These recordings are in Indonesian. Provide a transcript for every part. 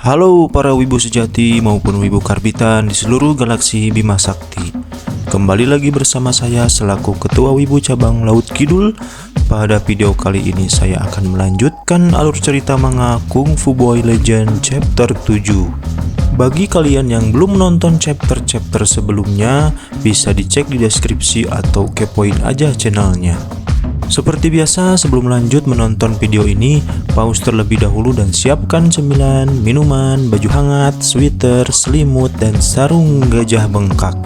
Halo para wibu sejati maupun wibu karbitan di seluruh galaksi Bima Sakti. Kembali lagi bersama saya selaku Ketua Wibu Cabang Laut Kidul. Pada video kali ini saya akan melanjutkan alur cerita manga Kung Fu Boy Legend chapter 7. Bagi kalian yang belum menonton chapter-chapter sebelumnya, bisa dicek di deskripsi atau kepoin aja channelnya. Seperti biasa, sebelum lanjut menonton video ini, pause terlebih dahulu dan siapkan cemilan, minuman, baju hangat, sweater, selimut, dan sarung gajah bengkak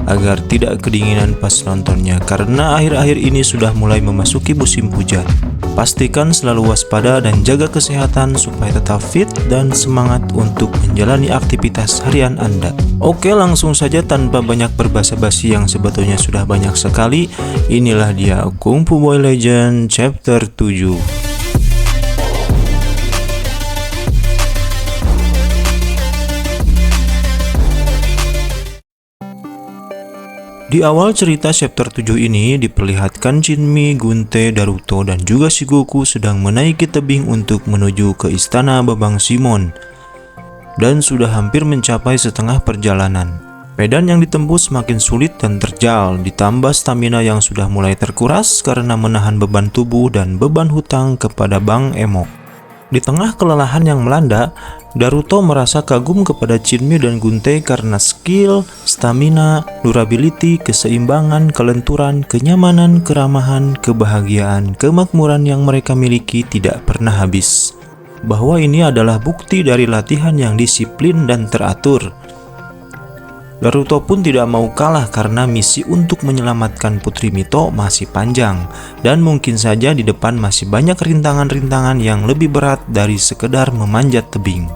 agar tidak kedinginan pas nontonnya, karena akhir-akhir ini sudah mulai memasuki musim hujan. Pastikan selalu waspada dan jaga kesehatan supaya tetap fit dan semangat untuk menjalani aktivitas harian Anda. Oke, langsung saja tanpa banyak berbasa-basi yang sebetulnya sudah banyak sekali. Inilah dia Kung Fu Boy Legend chapter 7. Di awal cerita chapter 7 ini diperlihatkan Shinmi, Gunte, Daruto, dan juga Shigoku sedang menaiki tebing untuk menuju ke istana Babang Shimon dan sudah hampir mencapai setengah perjalanan. Medan yang ditempuh semakin sulit dan terjal, ditambah stamina yang sudah mulai terkuras karena menahan beban tubuh dan beban hutang kepada Bang Emok. Di tengah kelelahan yang melanda, Daruto merasa kagum kepada Shinmi dan Gunte karena skill, stamina, durability, keseimbangan, kelenturan, kenyamanan, keramahan, kebahagiaan, kemakmuran yang mereka miliki tidak pernah habis. Bahwa ini adalah bukti dari latihan yang disiplin dan teratur. Daruto pun tidak mau kalah karena misi untuk menyelamatkan Putri Mito masih panjang, dan mungkin saja di depan masih banyak rintangan-rintangan yang lebih berat dari sekedar memanjat tebing.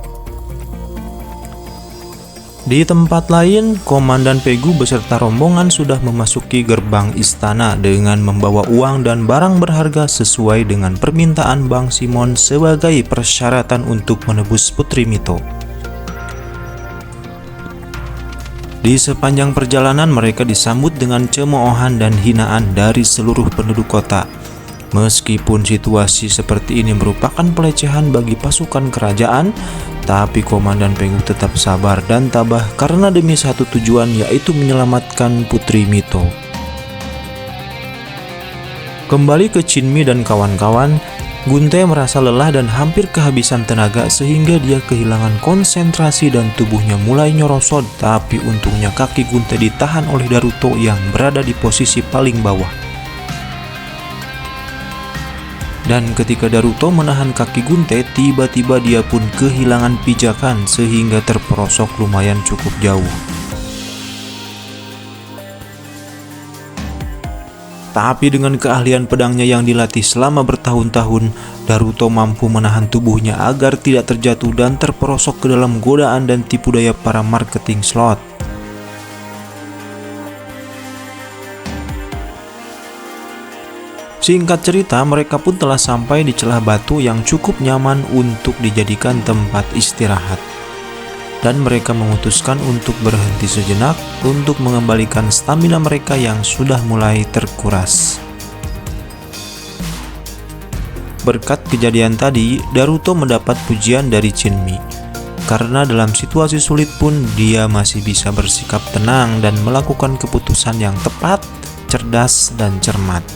Di tempat lain, Komandan Pegu beserta rombongan sudah memasuki gerbang istana dengan membawa uang dan barang berharga sesuai dengan permintaan Bang Simon sebagai persyaratan untuk menebus Putri Mito. Di sepanjang perjalanan mereka disambut dengan cemoohan dan hinaan dari seluruh penduduk kota. Meskipun situasi seperti ini merupakan pelecehan bagi pasukan kerajaan, tapi Komandan Pegu tetap sabar dan tabah karena demi satu tujuan, yaitu menyelamatkan Putri Mito. Kembali ke Shinmi dan kawan-kawan, Gunte merasa lelah dan hampir kehabisan tenaga sehingga dia kehilangan konsentrasi dan tubuhnya mulai nyorosot, tapi untungnya kaki Gunte ditahan oleh Daruto yang berada di posisi paling bawah. Dan ketika Daruto menahan kaki Gunte, tiba-tiba dia pun kehilangan pijakan sehingga terperosok lumayan cukup jauh. Tapi dengan keahlian pedangnya yang dilatih selama bertahun-tahun, Daruto mampu menahan tubuhnya agar tidak terjatuh dan terperosok ke dalam godaan dan tipu daya para marketing slot. Singkat cerita, mereka pun telah sampai di celah batu yang cukup nyaman untuk dijadikan tempat istirahat. Dan mereka memutuskan untuk berhenti sejenak untuk mengembalikan stamina mereka yang sudah mulai terkuras. Berkat kejadian tadi, Daruto mendapat pujian dari Shinmi, karena dalam situasi sulit pun dia masih bisa bersikap tenang dan melakukan keputusan yang tepat, cerdas, dan cermat.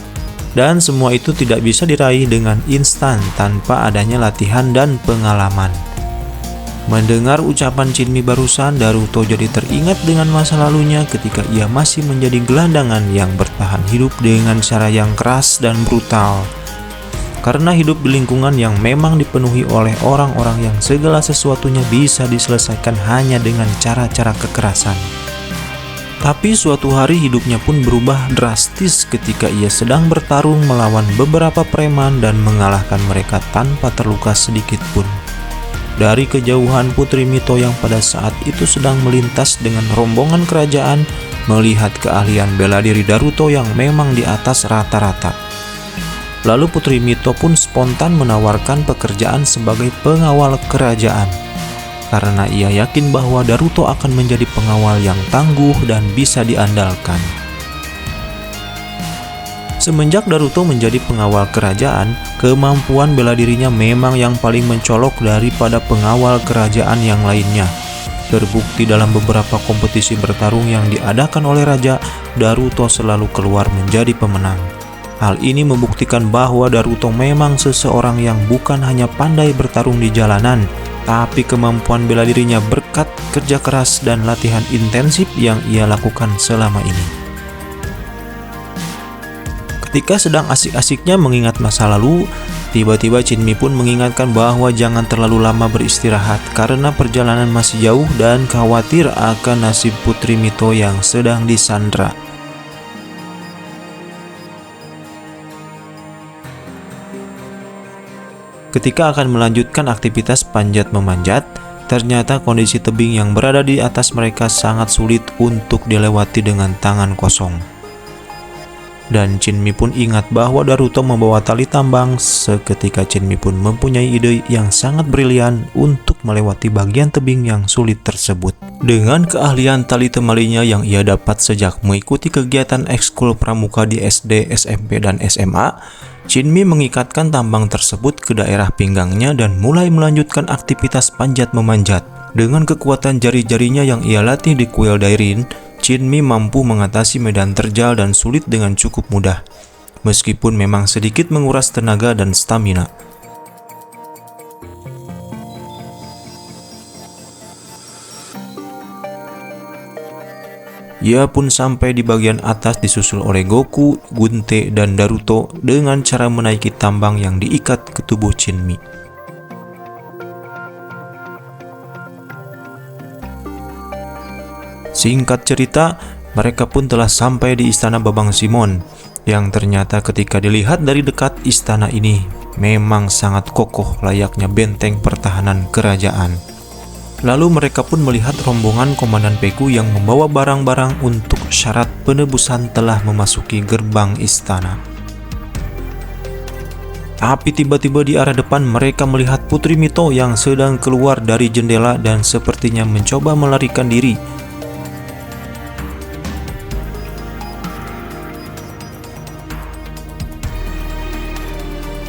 Dan semua itu tidak bisa diraih dengan instan tanpa adanya latihan dan pengalaman. Mendengar ucapan Shinmi barusan, Daruto jadi teringat dengan masa lalunya ketika ia masih menjadi gelandangan yang bertahan hidup dengan cara yang keras dan brutal. Karena hidup di lingkungan yang memang dipenuhi oleh orang-orang yang segala sesuatunya bisa diselesaikan hanya dengan cara-cara kekerasan. Tapi suatu hari hidupnya pun berubah drastis ketika ia sedang bertarung melawan beberapa preman dan mengalahkan mereka tanpa terluka sedikit pun. Dari kejauhan Putri Mito yang pada saat itu sedang melintas dengan rombongan kerajaan melihat keahlian bela diri Daruto yang memang di atas rata-rata. Lalu Putri Mito pun spontan menawarkan pekerjaan sebagai pengawal kerajaan, karena ia yakin bahwa Daruto akan menjadi pengawal yang tangguh dan bisa diandalkan. Semenjak Daruto menjadi pengawal kerajaan, kemampuan bela dirinya memang yang paling mencolok daripada pengawal kerajaan yang lainnya. Terbukti dalam beberapa kompetisi bertarung yang diadakan oleh Raja, Daruto selalu keluar menjadi pemenang. Hal ini membuktikan bahwa Daruto memang seseorang yang bukan hanya pandai bertarung di jalanan, tapi kemampuan bela dirinya berkat kerja keras dan latihan intensif yang ia lakukan selama ini. Ketika sedang asik-asiknya mengingat masa lalu, tiba-tiba Chinmi pun mengingatkan bahwa jangan terlalu lama beristirahat karena perjalanan masih jauh dan khawatir akan nasib Putri Mito yang sedang disandra. Ketika akan melanjutkan aktivitas panjat memanjat, ternyata kondisi tebing yang berada di atas mereka sangat sulit untuk dilewati dengan tangan kosong. Dan Chinmi pun ingat bahwa Daruto membawa tali tambang. Seketika Chinmi pun mempunyai ide yang sangat brilian untuk melewati bagian tebing yang sulit tersebut. Dengan keahlian tali temalinya yang ia dapat sejak mengikuti kegiatan ekskul pramuka di SD, SMP, dan SMA, Chinmi mengikatkan tambang tersebut ke daerah pinggangnya dan mulai melanjutkan aktivitas panjat memanjat. Dengan kekuatan jari-jarinya yang ia latih di kuil Dairin, Chinmi mampu mengatasi medan terjal dan sulit dengan cukup mudah, meskipun memang sedikit menguras tenaga dan stamina. Ia pun sampai di bagian atas disusul oleh Goku, Gunte, dan Daruto dengan cara menaiki tambang yang diikat ke tubuh Chinmi. Singkat cerita, mereka pun telah sampai di istana Babang Simon, yang ternyata ketika dilihat dari dekat istana ini memang sangat kokoh layaknya benteng pertahanan kerajaan. Lalu mereka pun melihat rombongan Komandan Pegu yang membawa barang-barang untuk syarat penebusan telah memasuki gerbang istana. Tapi tiba-tiba di arah depan mereka melihat Putri Mito yang sedang keluar dari jendela dan sepertinya mencoba melarikan diri.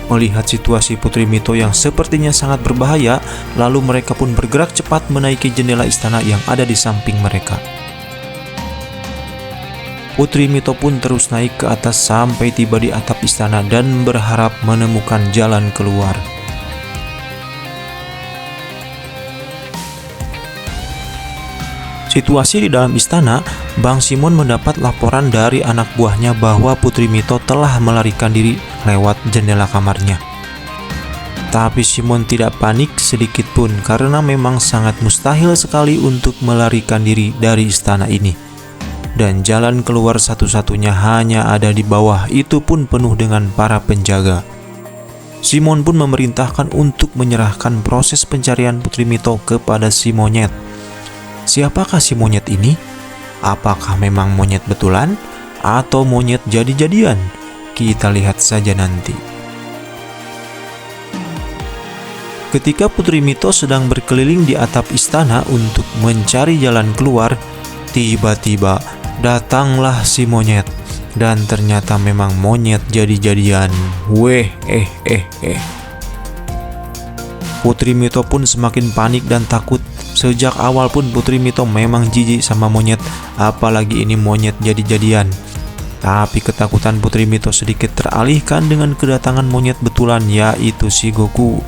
Melihat situasi Putri Mito yang sepertinya sangat berbahaya, lalu mereka pun bergerak cepat menaiki jendela istana yang ada di samping mereka. Putri Mito pun terus naik ke atas sampai tiba di atap istana dan berharap menemukan jalan keluar. Situasi di dalam istana, Bang Simon mendapat laporan dari anak buahnya bahwa Putri Mito telah melarikan diri lewat jendela kamarnya. Tapi Simon tidak panik sedikit pun karena memang sangat mustahil sekali untuk melarikan diri dari istana ini. Dan jalan keluar satu-satunya hanya ada di bawah, itu pun penuh dengan para penjaga. Simon pun memerintahkan untuk menyerahkan proses pencarian Putri Mito kepada si monyet. Siapakah si monyet ini? Apakah memang monyet betulan atau monyet jadi-jadian? Kita lihat saja nanti. Ketika Putri Mito sedang berkeliling di atap istana untuk mencari jalan keluar, tiba-tiba datanglah si monyet. Dan ternyata memang monyet jadi-jadian. Putri Mito pun semakin panik dan takut. Sejak awal pun Putri Mito memang jijik sama monyet, apalagi ini monyet jadi-jadian. Tapi ketakutan Putri Mito sedikit teralihkan dengan kedatangan monyet betulan, yaitu si Goku.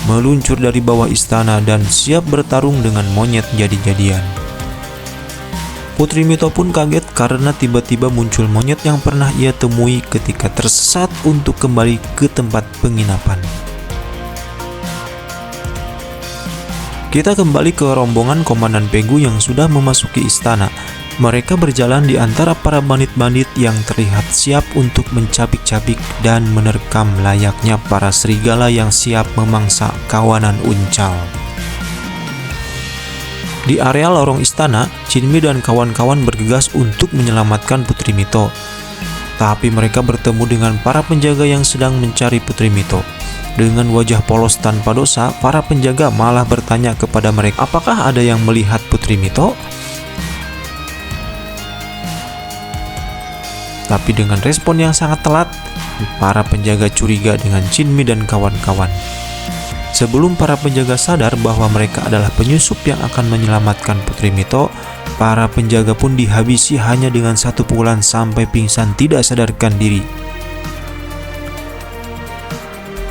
Meluncur dari bawah istana dan siap bertarung dengan monyet jadi-jadian. Putri Mito pun kaget karena tiba-tiba muncul monyet yang pernah ia temui ketika tersesat untuk kembali ke tempat penginapan. Kita kembali ke rombongan Komandan Pegu yang sudah memasuki istana. Mereka berjalan di antara para bandit-bandit yang terlihat siap untuk mencabik-cabik dan menerkam layaknya para serigala yang siap memangsa kawanan uncal. Di area lorong istana, Chinmi dan kawan-kawan bergegas untuk menyelamatkan Putri Mito. Tapi mereka bertemu dengan para penjaga yang sedang mencari Putri Mito. Dengan wajah polos tanpa dosa, para penjaga malah bertanya kepada mereka, apakah ada yang melihat Putri Mito? Tapi dengan respon yang sangat telat, para penjaga curiga dengan Chinmi dan kawan-kawan. Sebelum para penjaga sadar bahwa mereka adalah penyusup yang akan menyelamatkan Putri Mito, para penjaga pun dihabisi hanya dengan satu pukulan sampai pingsan tidak sadarkan diri.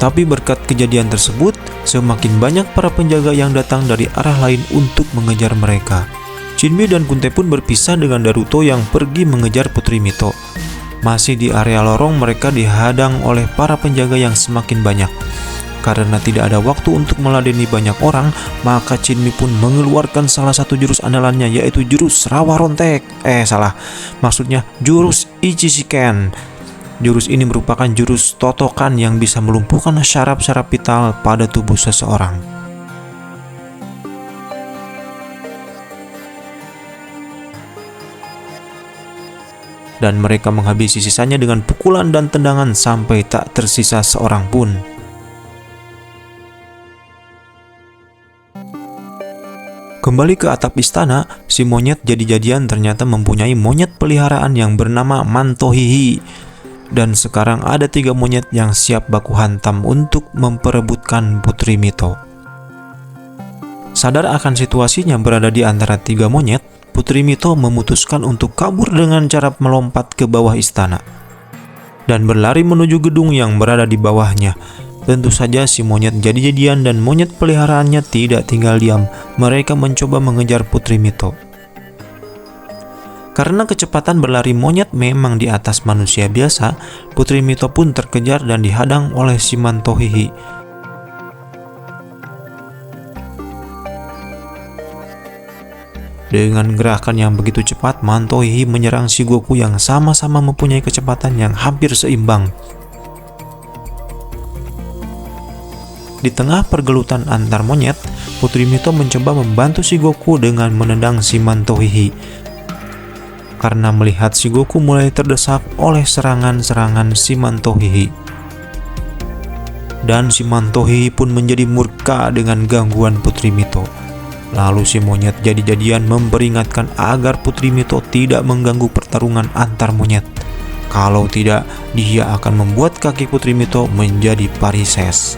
Tapi berkat kejadian tersebut, semakin banyak para penjaga yang datang dari arah lain untuk mengejar mereka. Chinmi dan Kunte pun berpisah dengan Daruto yang pergi mengejar Putri Mito. Masih di area lorong, mereka dihadang oleh para penjaga yang semakin banyak. Karena tidak ada waktu untuk meladeni banyak orang, maka Chinmi pun mengeluarkan salah satu jurus andalannya, yaitu jurus Rawa Rontek. Maksudnya jurus Ichishiken. Jurus ini merupakan jurus totokan yang bisa melumpuhkan syaraf-syaraf vital pada tubuh seseorang. Dan mereka menghabisi sisanya dengan pukulan dan tendangan sampai tak tersisa seorang pun. Kembali ke atap istana, si monyet jadi-jadian ternyata mempunyai monyet peliharaan yang bernama Mantohihi. Dan sekarang ada 3 monyet yang siap baku hantam untuk memperebutkan Putri Mito. Sadar akan situasinya berada di antara 3 monyet, Putri Mito memutuskan untuk kabur dengan cara melompat ke bawah istana dan berlari menuju gedung yang berada di bawahnya. Tentu saja si monyet jadi-jadian dan monyet peliharaannya tidak tinggal diam. Mereka mencoba mengejar Putri Mito. Karena kecepatan berlari monyet memang di atas manusia biasa, Putri Mito pun terkejar dan dihadang oleh si Mantohihi. Dengan gerakan yang begitu cepat, Mantohihi menyerang si Goku yang sama-sama mempunyai kecepatan yang hampir seimbang. Di tengah pergelutan antar monyet, Putri Mito mencoba membantu si Goku dengan menendang si Mantohihi. Karena melihat si Goku mulai terdesak oleh serangan-serangan si Mantohihi. Dan si Mantohihi pun menjadi murka dengan gangguan Putri Mito. Lalu si monyet jadi-jadian memperingatkan agar Putri Mito tidak mengganggu pertarungan antar monyet. Kalau tidak, dia akan membuat kaki Putri Mito menjadi parises.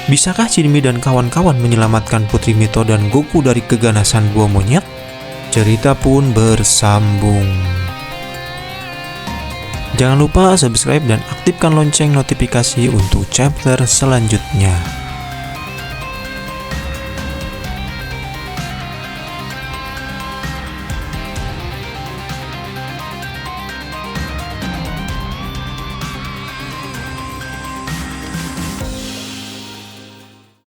Bisakah Chinmi dan kawan-kawan menyelamatkan Putri Mito dan Goku dari keganasan dua monyet? Cerita pun bersambung. Jangan lupa subscribe dan aktifkan lonceng notifikasi untuk chapter selanjutnya.